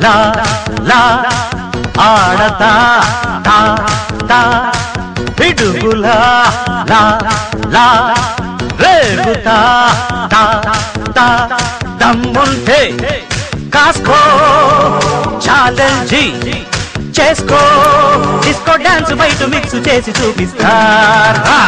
లా లా ఆడతా తా తా పిడుగులా లా లా రేగుతా తా తా దమ్ముంటే కాస్కో ఛాలెంజ్ చేసుకో డిస్కో డాన్స్ బయట మిక్స్ చేసి చూపిస్తారా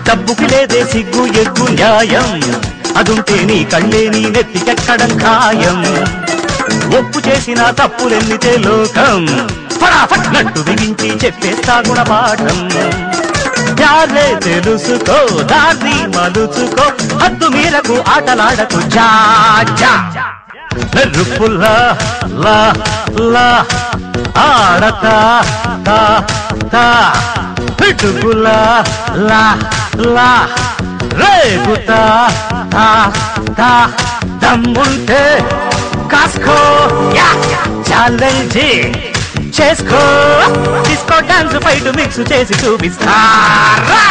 డబ్బుకి లేదే సిగ్గు ఎగ్గు న్యాయం అదుంటే నీ కళ్ళే నీ నెత్తికెక్కడం ఖాయం ఒప్పు చేసిన తప్పులెన్నితే లోకం ఫటాఫట్ నట్టు బిగించి చెప్పేస్తా గుణపాఠం జాలే తెలుసుకో దారి మలుచుకో హద్దు మీరకు ఆటలాడకు జా జా మెరుపుల్లా లా లా ఆడతా తా తా పిడుగులా లా లా రేగుతా తా తా దమ్ముంటే కాస్కో ఛాలెంజ్ చేసుకో డిస్కో డాన్స్ బయట మిక్స్ చేసి చూపిస్తారా